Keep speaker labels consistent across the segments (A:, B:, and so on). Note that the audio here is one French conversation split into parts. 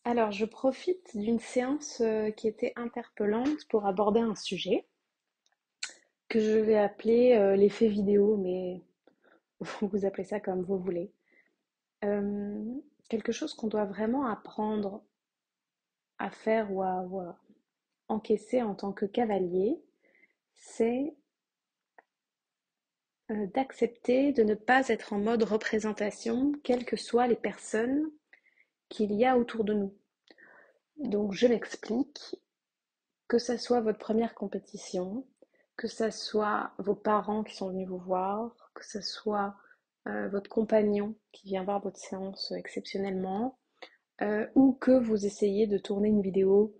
A: Alors, je profite d'une séance qui était interpellante pour aborder un sujet que je vais appeler l'effet vidéo, mais vous appelez ça comme vous voulez. Euh, Quelque chose qu'on doit vraiment apprendre à faire ou à encaisser en tant que cavalier, c'est d'accepter de ne pas être en mode représentation, quelles que soient les personnes qu'il y a autour de nous. Donc, je m'explique. Que ça soit votre première compétition, que ça soit vos parents qui sont venus vous voir, que ça soit votre compagnon qui vient voir votre séance exceptionnellement, ou que vous essayez de tourner une vidéo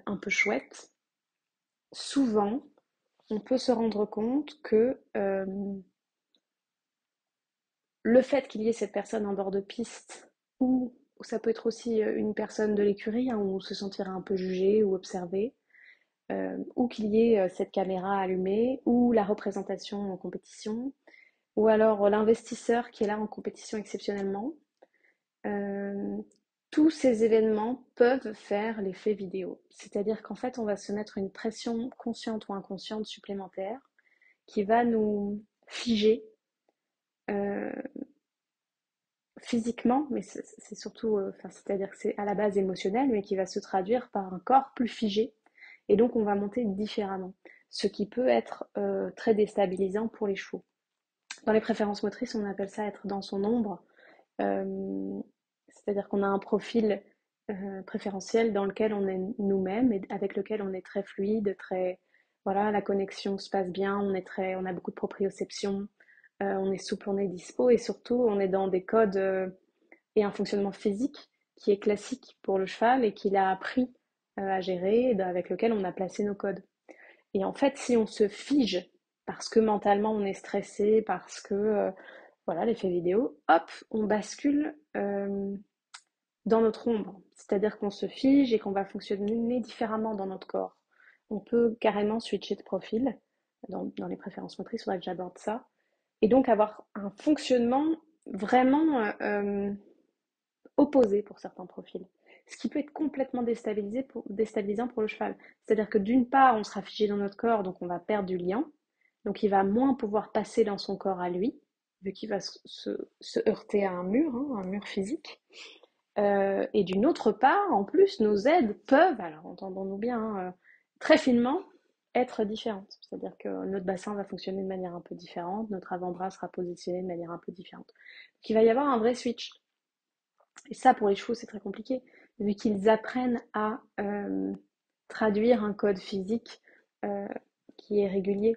A: un peu chouette, souvent on peut se rendre compte que le fait qu'il y ait cette personne en bord de piste, ou ça peut être aussi une personne de l'écurie, hein, où on se sentira un peu jugé ou observé, ou qu'il y ait cette caméra allumée, ou la représentation en compétition, ou alors l'investisseur qui est là en compétition exceptionnellement. Euh, tous ces événements peuvent faire l'effet vidéo. C'est-à-dire qu'en fait, on va se mettre une pression consciente ou inconsciente supplémentaire qui va nous figer euh, physiquement, mais c'est surtout, c'est-à-dire que c'est à la base émotionnel, mais qui va se traduire par un corps plus figé. Et donc, on va monter différemment, ce qui peut être très déstabilisant pour les chevaux. Dans les préférences motrices, on appelle ça être dans son ombre. Euh, C'est-à-dire qu'on a un profil préférentiel dans lequel on est nous-mêmes et avec lequel on est très fluide, très voilà, la connexion se passe bien, on a beaucoup de proprioception, on est souple, on est dispo et surtout on est dans des codes et un fonctionnement physique qui est classique pour le cheval et qu'il a appris à gérer, avec lequel on a placé nos codes. Et en fait, si on se fige parce que mentalement on est stressé, parce que voilà, l'effet vidéo, hop, on bascule dans notre ombre. C'est-à-dire qu'on se fige et qu'on va fonctionner différemment dans notre corps. On peut carrément switcher de profil dans les préférences motrices, il faudrait que j'aborde ça. Et donc avoir un fonctionnement vraiment opposé pour certains profils. Ce qui peut être complètement déstabilisant pour le cheval. C'est-à-dire que d'une part, on sera figé dans notre corps, donc on va perdre du lien. Donc il va moins pouvoir passer dans son corps à lui, vu qu'il va se heurter à un mur physique. Et d'une autre part, en plus, nos aides peuvent, alors entendons-nous bien, très finement, être différentes. C'est-à-dire que notre bassin va fonctionner de manière un peu différente, notre avant-bras sera positionné de manière un peu différente. Donc il va y avoir un vrai switch. Et ça, pour les chevaux, c'est très compliqué, vu qu'ils apprennent à traduire un code physique euh, qui est régulier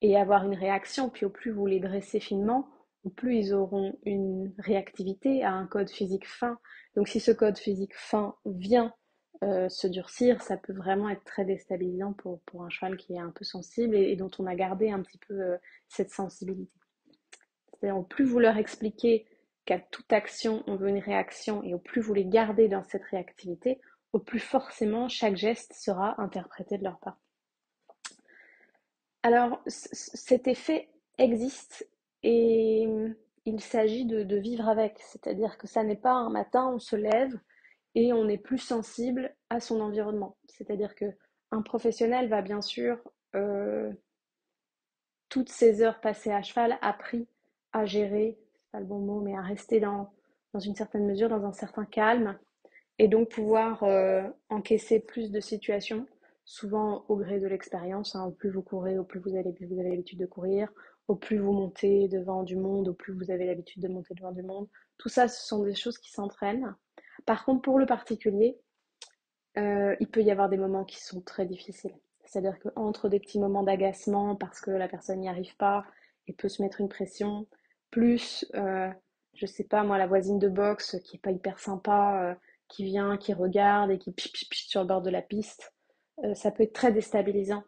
A: et avoir une réaction. Puis au plus vous les dressez finement, au plus ils auront une réactivité à un code physique fin. Donc si ce code physique fin vient se durcir, ça peut vraiment être très déstabilisant pour un cheval qui est un peu sensible et dont on a gardé un petit peu cette sensibilité. C'est-à-dire au plus vous leur expliquez qu'à toute action, on veut une réaction, et au plus vous les gardez dans cette réactivité, au plus forcément chaque geste sera interprété de leur part. Alors, cet effet existe et il s'agit de vivre avec. C'est-à-dire que ça n'est pas un matin, on se lève et on est plus sensible à son environnement. C'est-à-dire que un professionnel va bien sûr euh, toutes ces heures passées à cheval appris à gérer, c'est pas le bon mot, mais à rester dans une certaine mesure, dans un certain calme, et donc pouvoir encaisser plus de situations, souvent au gré de l'expérience. Hein. Au plus vous courez, au plus vous avez l'habitude de courir, au plus vous montez devant du monde, au plus vous avez l'habitude de monter devant du monde. Tout ça, ce sont des choses qui s'entraînent. Par contre, pour le particulier, il peut y avoir des moments qui sont très difficiles. C'est-à-dire qu'entre des petits moments d'agacement parce que la personne n'y arrive pas et peut se mettre une pression, plus, je sais pas moi, la voisine de boxe qui est pas hyper sympa, qui vient, qui regarde et qui pich, pich, pich sur le bord de la piste, ça peut être très déstabilisant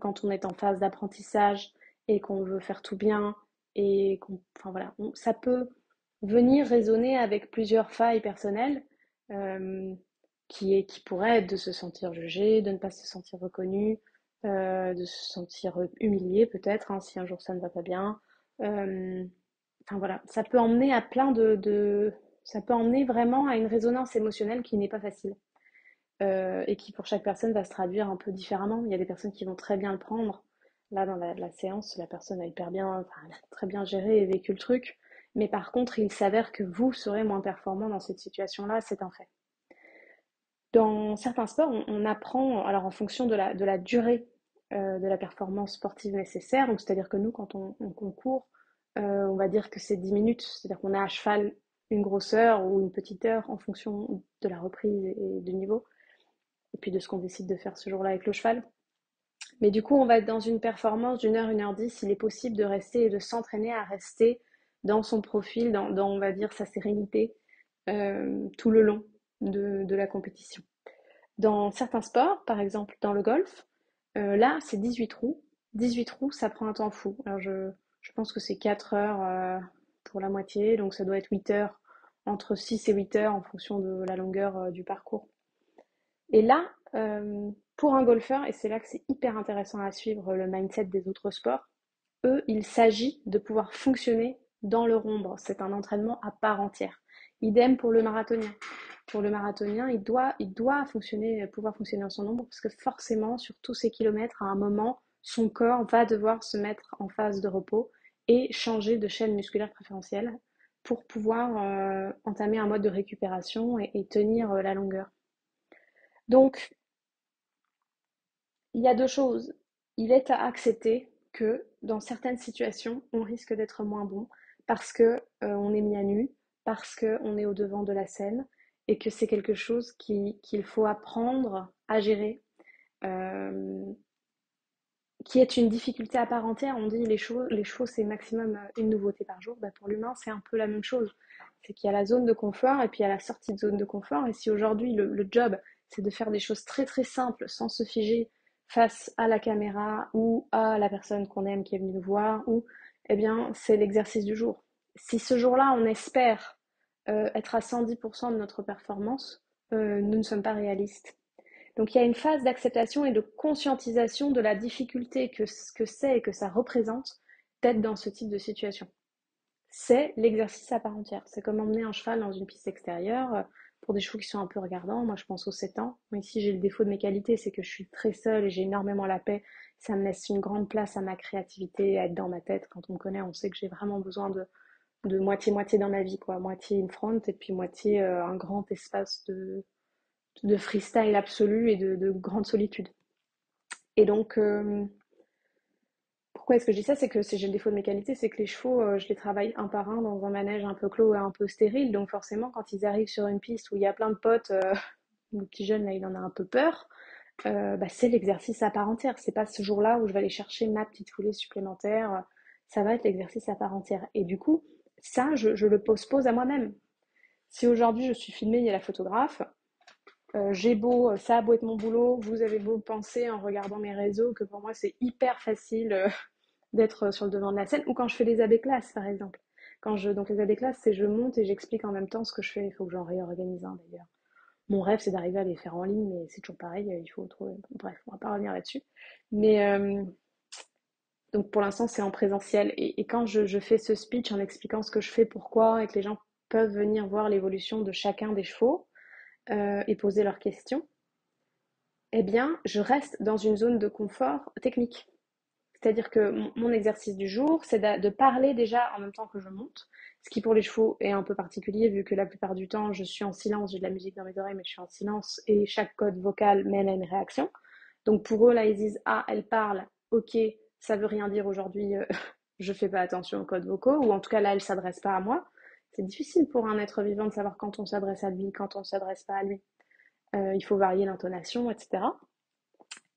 A: quand on est en phase d'apprentissage et qu'on veut faire tout bien et enfin voilà, ça peut venir résonner avec plusieurs failles personnelles euh, qui pourraient être de se sentir jugé, de ne pas se sentir reconnu, de se sentir humilié peut-être hein, si un jour ça ne va pas bien. Euh, enfin voilà, ça peut emmener à plein de Ça peut emmener vraiment à une résonance émotionnelle qui n'est pas facile. Et qui pour chaque personne va se traduire un peu différemment. Il y a des personnes qui vont très bien le prendre. Là, dans la séance, la personne a hyper bien, enfin, elle a très bien géré et vécu le truc. Mais par contre, il s'avère que vous serez moins performant dans cette situation-là, c'est un fait. Dans certains sports, on apprend, alors en fonction de la durée de la performance sportive nécessaire, donc c'est-à-dire que nous, quand on concourt, on va dire que c'est 10 minutes, c'est-à-dire qu'on a à cheval une grosse heure ou une petite heure en fonction de la reprise et du niveau et puis de ce qu'on décide de faire ce jour-là avec le cheval. Mais du coup, on va être dans une performance d'une heure, 1h10. Il est possible de rester et de s'entraîner à rester dans son profil, on va dire, sa sérénité tout le long de la compétition. Dans certains sports, par exemple dans le golf, là, c'est 18 trous. 18 trous, ça prend un temps fou. Alors, je pense que c'est 4 heures pour la moitié, donc ça doit être 8 heures, entre 6 et 8 heures en fonction de la longueur du parcours. Et là, pour un golfeur, et c'est là que c'est hyper intéressant à suivre le mindset des autres sports, eux, il s'agit de pouvoir fonctionner dans leur ombre. C'est un entraînement à part entière. Idem pour le marathonien. Pour le marathonien, il doit fonctionner, pouvoir fonctionner dans son ombre parce que forcément, sur tous ces kilomètres, à un moment, son corps va devoir se mettre en phase de repos et changer de chaîne musculaire préférentielle pour pouvoir entamer un mode de récupération et tenir la longueur. Donc, il y a deux choses. Il est à accepter que dans certaines situations, on risque d'être moins bon parce que on est mis à nu, parce qu'on est au devant de la scène et que c'est quelque chose qu'il faut apprendre à gérer, euh, qui est une difficulté à part entière. On dit les chevaux c'est maximum une nouveauté par jour. Bah, pour l'humain, c'est un peu la même chose. C'est qu'il y a la zone de confort et puis il y a la sortie de zone de confort. Et si aujourd'hui le job, c'est de faire des choses très très simples sans se figer face à la caméra ou à la personne qu'on aime qui est venue nous voir, ou eh bien c'est l'exercice du jour. Si ce jour-là on espère être à 110% de notre performance, nous ne sommes pas réalistes. Donc il y a une phase d'acceptation et de conscientisation de la difficulté que c'est et que ça représente d'être dans ce type de situation. C'est l'exercice à part entière. C'est comme emmener un cheval dans une piste extérieure. Pour des chevaux qui sont un peu regardants, moi je pense aux 7 ans. Mais ici j'ai le défaut de mes qualités, c'est que je suis très seule et j'ai énormément la paix. Ça me laisse une grande place à ma créativité, à être dans ma tête. Quand on me connaît, on sait que j'ai vraiment besoin de moitié-moitié dans ma vie, quoi. Moitié in front et puis moitié un grand espace de freestyle absolu et de grande solitude. Et donc, pourquoi est-ce que je dis ça? C'est que j'ai le défaut de mes qualités, c'est que les chevaux, je les travaille un par un dans un manège un peu clos et un peu stérile. Donc forcément, quand ils arrivent sur une piste où il y a plein de potes, le petit jeune là, il en a un peu peur. Bah, c'est l'exercice à part entière. C'est pas ce jour-là où je vais aller chercher ma petite foulée supplémentaire. Ça va être l'exercice à part entière. Et du coup, ça, je le pose à moi-même. Si aujourd'hui je suis filmée, il y a la photographe, j'ai beau, ça a beau être mon boulot, vous avez beau penser en regardant mes réseaux que pour moi c'est hyper facile d'être sur le devant de la scène, ou quand je fais les AB classes par exemple. Donc les AB classes, c'est je monte et j'explique en même temps ce que je fais, il faut que j'en réorganise un d'ailleurs. Mon rêve c'est d'arriver à les faire en ligne, mais c'est toujours pareil, il faut trouver. Bref, on va pas revenir là-dessus. Mais donc pour l'instant c'est en présentiel, et quand je fais ce speech en expliquant ce que je fais, pourquoi, et que les gens peuvent venir voir l'évolution de chacun des chevaux et poser leurs questions, eh bien, je reste dans une zone de confort technique. C'est-à-dire que mon exercice du jour, c'est de parler déjà en même temps que je monte, ce qui pour les chevaux est un peu particulier vu que la plupart du temps, je suis en silence, j'ai de la musique dans mes oreilles, mais je suis en silence et chaque code vocal mène à une réaction. Donc pour eux, là, ils disent, ah, elle parle, ok, ça veut rien dire aujourd'hui, je fais pas attention aux codes vocaux, ou en tout cas là, elle s'adresse pas à moi. C'est difficile pour un être vivant de savoir quand on s'adresse à lui, quand on ne s'adresse pas à lui. Il faut varier l'intonation, etc.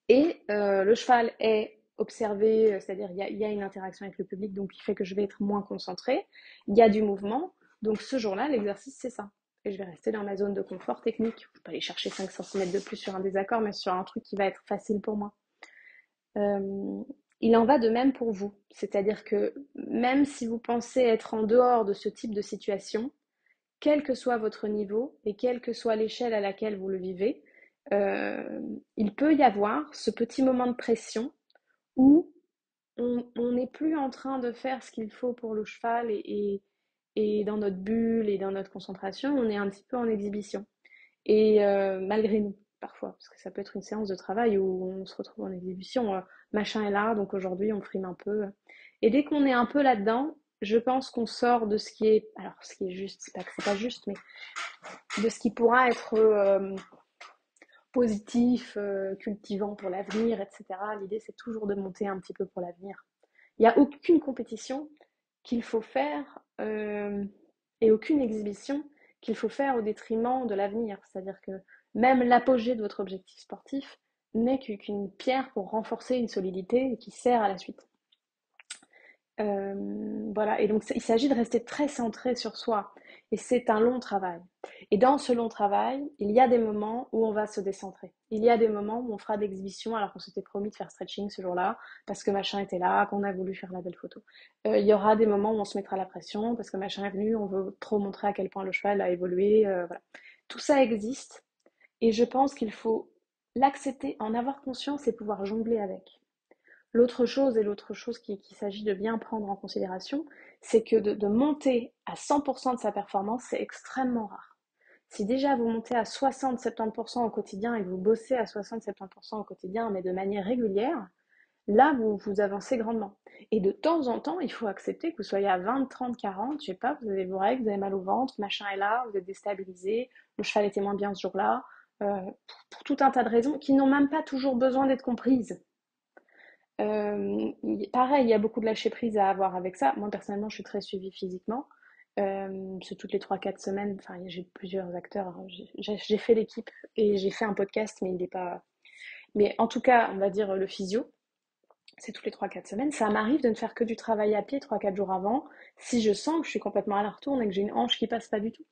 A: Et le cheval est observé, c'est-à-dire il y a une interaction avec le public, donc il fait que je vais être moins concentrée. Il y a du mouvement, donc ce jour-là, l'exercice, c'est ça. Et je vais rester dans ma zone de confort technique. Je ne peux pas aller chercher 5 cm de plus sur un désaccord, mais sur un truc qui va être facile pour moi. Il en va de même pour vous. C'est-à-dire que même si vous pensez être en dehors de ce type de situation, quel que soit votre niveau et quelle que soit l'échelle à laquelle vous le vivez, il peut y avoir ce petit moment de pression où on n'est plus en train de faire ce qu'il faut pour le cheval et dans notre bulle et dans notre concentration, on est un petit peu en exhibition. Et malgré nous, parfois, parce que ça peut être une séance de travail où on se retrouve en exhibition, machin est là, donc aujourd'hui on frime un peu. Et dès qu'on est un peu là-dedans, je pense qu'on sort de ce qui est, alors ce qui est juste, c'est pas que c'est pas juste, mais de ce qui pourra être positif, cultivant pour l'avenir, etc. L'idée c'est toujours de monter un petit peu pour l'avenir. Il n'y a aucune compétition qu'il faut faire et aucune exhibition qu'il faut faire au détriment de l'avenir. C'est-à-dire que même l'apogée de votre objectif sportif n'est qu'une pierre pour renforcer une solidité qui sert à la suite. Voilà, et donc il s'agit de rester très centré sur soi. Et c'est un long travail. Et dans ce long travail, il y a des moments où on va se décentrer. Il y a des moments où on fera d'exhibition alors qu'on s'était promis de faire stretching ce jour-là, parce que machin était là, qu'on a voulu faire la belle photo. Il y aura des moments où on se mettra la pression, parce que machin est venu, on veut trop montrer à quel point le cheval a évolué. Voilà. Tout ça existe, et je pense qu'il faut l'accepter, en avoir conscience et pouvoir jongler avec. L'autre chose qu'il s'agit de bien prendre en considération, c'est que de monter à 100% de sa performance, c'est extrêmement rare. Si déjà vous montez à 60-70% au quotidien et que vous bossez à 60-70% au quotidien, mais de manière régulière, là, vous avancez grandement. Et de temps en temps, il faut accepter que vous soyez à 20, 30, 40, je sais pas, vous avez vos règles, vous avez mal au ventre, machin est là, vous êtes déstabilisé, le cheval était moins bien ce jour-là, pour tout un tas de raisons qui n'ont même pas toujours besoin d'être comprises. Pareil, il y a beaucoup de lâcher prise à avoir avec ça. Moi, personnellement, je suis très suivie physiquement. C'est toutes les 3-4 semaines. Enfin, j'ai plusieurs acteurs. Hein. J'ai fait l'équipe et j'ai fait un podcast, mais il n'est pas. Mais en tout cas, on va dire le physio, c'est toutes les 3-4 semaines. Ça m'arrive de ne faire que du travail à pied 3-4 jours avant, si je sens que je suis complètement à la retourne et que j'ai une hanche qui passe pas du tout.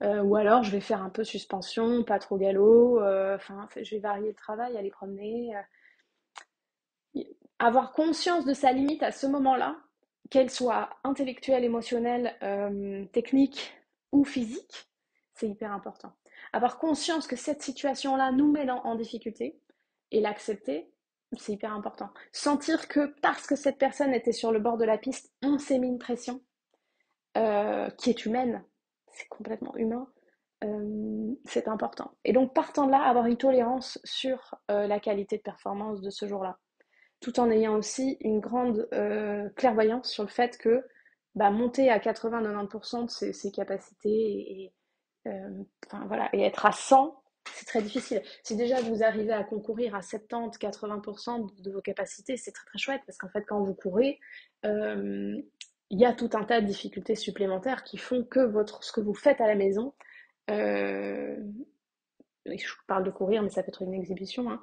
A: Ou alors, je vais faire un peu suspension, pas trop galop. Enfin, je vais varier le travail, aller promener. Avoir conscience de sa limite à ce moment-là, qu'elle soit intellectuelle, émotionnelle, technique ou physique, c'est hyper important. Avoir conscience que cette situation-là nous met en difficulté et l'accepter, c'est hyper important. Sentir que parce que cette personne était sur le bord de la piste, on s'est mis une pression qui est humaine, c'est complètement humain, c'est important. Et donc partant de là, avoir une tolérance sur la qualité de performance de ce jour-là, tout en ayant aussi une grande clairvoyance sur le fait que bah, monter à 80-90% de ses capacités enfin, voilà, et être à 100, c'est très difficile. Si déjà vous arrivez à concourir à 70-80% de vos capacités, c'est très très chouette parce qu'en fait quand vous courez, euh, il y a tout un tas de difficultés supplémentaires qui font que ce que vous faites à la maison, euh, je parle de courir, mais ça peut être une exhibition, hein,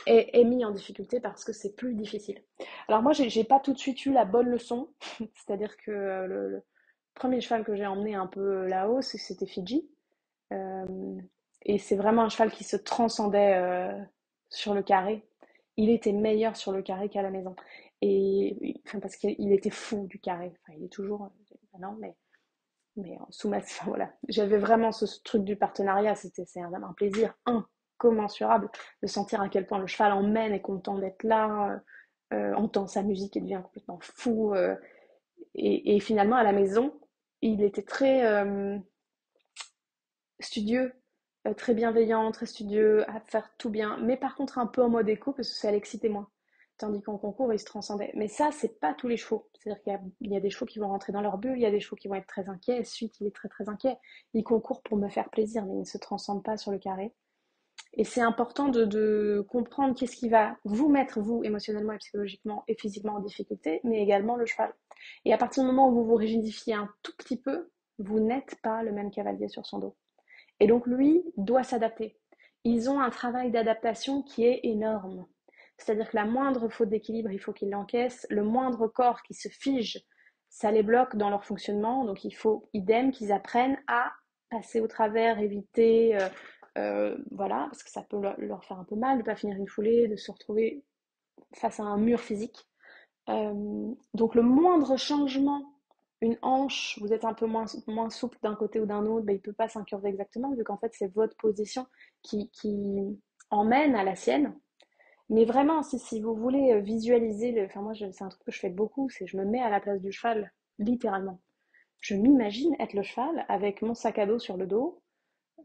A: est mis en difficulté parce que c'est plus difficile. Alors moi, j'ai pas tout de suite eu la bonne leçon, c'est-à-dire que le premier cheval que j'ai emmené un peu là-haut, c'était Fidji. Euh, et c'est vraiment un cheval qui se transcendait sur le carré. Il était meilleur sur le carré qu'à la maison. Et enfin, parce qu'il était fou du carré. Enfin, il est toujours. Non, mais sous ma. Voilà. J'avais vraiment ce truc du partenariat. C'est un plaisir incommensurable de sentir à quel point le cheval emmène, est content d'être là, entend sa musique et devient complètement fou. Et finalement, à la maison, il était très studieux, très bienveillant, très studieux, à faire tout bien, mais par contre un peu en mode écho parce que ça l'excitait moins. Tandis qu'en concours, il se transcendait. Mais ça, c'est pas tous les chevaux. C'est-à-dire qu'il y a des chevaux qui vont rentrer dans leur bulle, il y a des chevaux qui vont être très inquiets, celui qui est très très inquiet, il concourt pour me faire plaisir, mais il ne se transcende pas sur le carré. Et c'est important de comprendre qu'est-ce qui va vous mettre, vous, émotionnellement et psychologiquement et physiquement en difficulté, mais également le cheval. Et à partir du moment où vous vous rigidifiez un tout petit peu, vous n'êtes pas le même cavalier sur son dos. Et donc lui doit s'adapter. Ils ont un travail d'adaptation qui est énorme. C'est-à-dire que la moindre faute d'équilibre, il faut qu'ils l'encaissent. Le moindre corps qui se fige, ça les bloque dans leur fonctionnement. Donc il faut, idem, qu'ils apprennent à passer au travers, éviter, voilà, parce que ça peut leur faire un peu mal de ne pas finir une foulée, de se retrouver face à un mur physique. Donc le moindre changement, une hanche, vous êtes un peu moins souple d'un côté ou d'un autre, ben, il ne peut pas s'incurver exactement, vu qu'en fait c'est votre position qui emmène à la sienne. Mais vraiment, si vous voulez visualiser, enfin moi c'est un truc que je fais beaucoup, c'est je me mets à la place du cheval, littéralement. Je m'imagine être le cheval avec mon sac à dos sur le dos,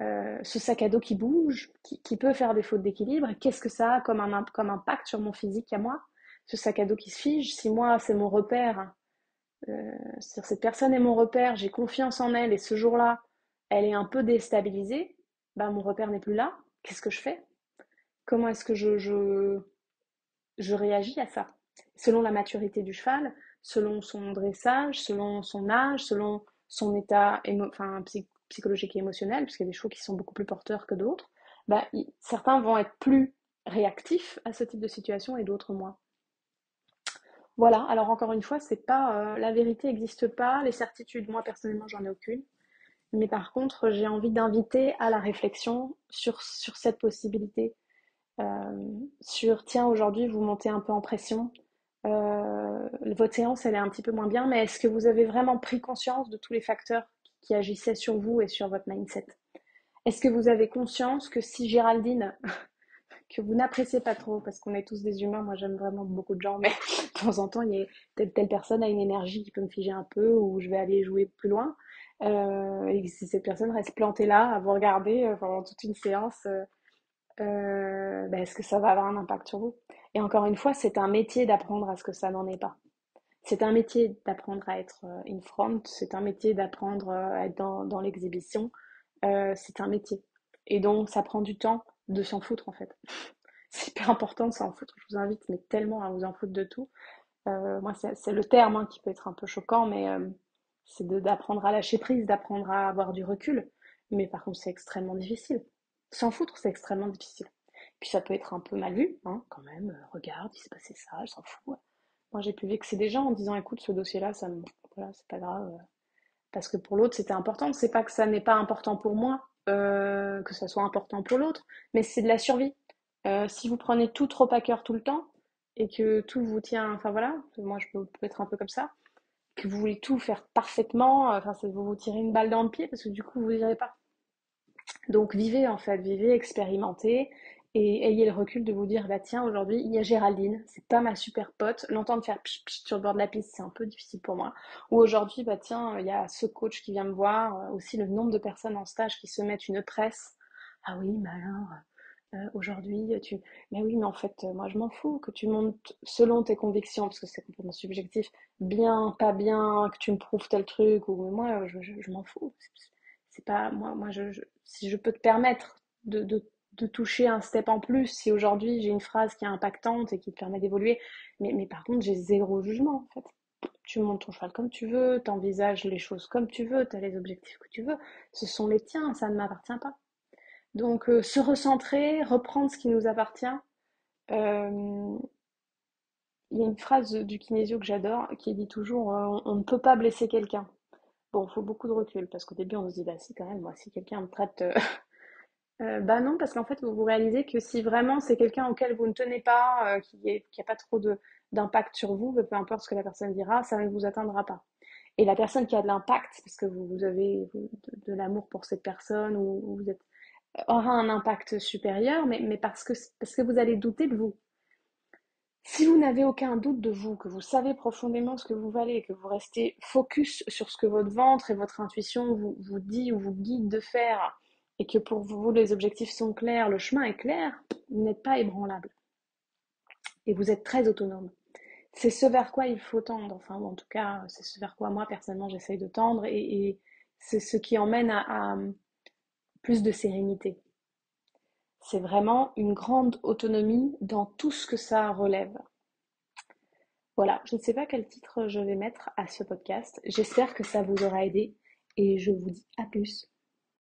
A: ce sac à dos qui bouge, qui peut faire des fautes d'équilibre. Qu'est-ce que ça a comme impact sur mon physique à moi? Ce sac à dos qui se fige, si moi c'est mon repère, c'est-à-dire cette personne est mon repère, j'ai confiance en elle et ce jour-là, elle est un peu déstabilisée, bah mon repère n'est plus là. Qu'est-ce que je fais? Comment est-ce que je réagis à ça? Selon la maturité du cheval, selon son dressage, selon son âge, selon son état psychologique et émotionnel, parce qu'il y a des chevaux qui sont beaucoup plus porteurs que d'autres, bah, certains vont être plus réactifs à ce type de situation et d'autres moins. Voilà, alors encore une fois, c'est pas la vérité n'existe pas, les certitudes, moi personnellement, j'en ai aucune. Mais par contre, j'ai envie d'inviter à la réflexion sur cette possibilité. Sur tiens, aujourd'hui, vous montez un peu en pression. Votre séance, elle est un petit peu moins bien, mais est-ce que vous avez vraiment pris conscience de tous les facteurs qui agissaient sur vous et sur votre mindset? Est-ce que vous avez conscience que si Géraldine, que vous n'appréciez pas trop, parce qu'on est tous des humains, moi j'aime vraiment beaucoup de gens, mais de temps en temps, il y a telle personne a une énergie qui peut me figer un peu, ou je vais aller jouer plus loin. Et si cette personne reste plantée là, à vous regarder pendant toute une séance, bah, est-ce que ça va avoir un impact sur vous? Et encore une fois, c'est un métier d'apprendre à ce que ça n'en est pas. C'est un métier d'apprendre à être in front, c'est un métier d'apprendre à être dans l'exhibition, c'est un métier. Et donc, ça prend du temps de s'en foutre en fait. C'est hyper important de s'en foutre. Je vous invite mais tellement à vous en foutre de tout. Moi, c'est le terme hein, qui peut être un peu choquant, mais c'est d'apprendre à lâcher prise, d'apprendre à avoir du recul. Mais par contre, c'est extrêmement difficile. S'en foutre, c'est extrêmement difficile. Puis ça peut être un peu mal vu, hein, quand même. Regarde, il s'est passé ça, je s'en fous. Moi, j'ai pu vexer des gens en disant, écoute, ce dossier-là, voilà, c'est pas grave. Parce que pour l'autre, c'était important. C'est pas que ça n'est pas important pour moi, que ça soit important pour l'autre, mais c'est de la survie. Si vous prenez tout trop à cœur tout le temps et que tout vous tient, enfin voilà, moi je peux être un peu comme ça, que vous voulez tout faire parfaitement, enfin c'est vous vous tirez une balle dans le pied parce que du coup vous n'irez pas. Donc vivez en fait, vivez, expérimentez et ayez le recul de vous dire bah tiens aujourd'hui il y a Géraldine, c'est pas ma super pote, l'entendre faire pchit pchit sur le bord de la piste c'est un peu difficile pour moi. Ou aujourd'hui bah tiens il y a ce coach qui vient me voir, aussi le nombre de personnes en stage qui se mettent une presse. Ah oui mais alors aujourd'hui tu mais oui mais en fait moi je m'en fous que tu montes selon tes convictions parce que c'est complètement subjectif, bien, pas bien, que tu me prouves tel truc ou moi je m'en fous. C'est pas moi si je peux te permettre de toucher un step en plus, si aujourd'hui j'ai une phrase qui est impactante et qui te permet d'évoluer, mais par contre j'ai zéro jugement en fait. Tu montes ton cheval comme tu veux, t'envisages les choses comme tu veux, t'as les objectifs que tu veux, ce sont les tiens, ça ne m'appartient pas. Donc se recentrer, reprendre ce qui nous appartient. Euh, Il y a une phrase du kinésio que j'adore qui dit toujours on ne peut pas blesser quelqu'un. Bon, il faut beaucoup de recul parce qu'au début on se dit bah si quand même, moi si quelqu'un me traite bah non, parce qu'en fait, vous réalisez que si vraiment c'est quelqu'un auquel vous ne tenez pas, qui a pas trop d'impact sur vous, peu importe ce que la personne dira, ça ne vous atteindra pas. Et la personne qui a de l'impact, parce que vous avez de l'amour pour cette personne ou vous êtes, aura un impact supérieur, mais parce que vous allez douter de vous. Si vous n'avez aucun doute de vous, que vous savez profondément ce que vous valez, que vous restez focus sur ce que votre ventre et votre intuition vous dit ou vous guide de faire, et que pour vous les objectifs sont clairs, le chemin est clair, vous n'êtes pas ébranlable. Et vous êtes très autonome. C'est ce vers quoi il faut tendre, enfin en tout cas c'est ce vers quoi moi personnellement j'essaye de tendre et c'est ce qui emmène à plus de sérénité. C'est vraiment une grande autonomie dans tout ce que ça relève. Voilà, je ne sais pas quel titre je vais mettre à ce podcast. J'espère que ça vous aura aidé et je vous dis à plus.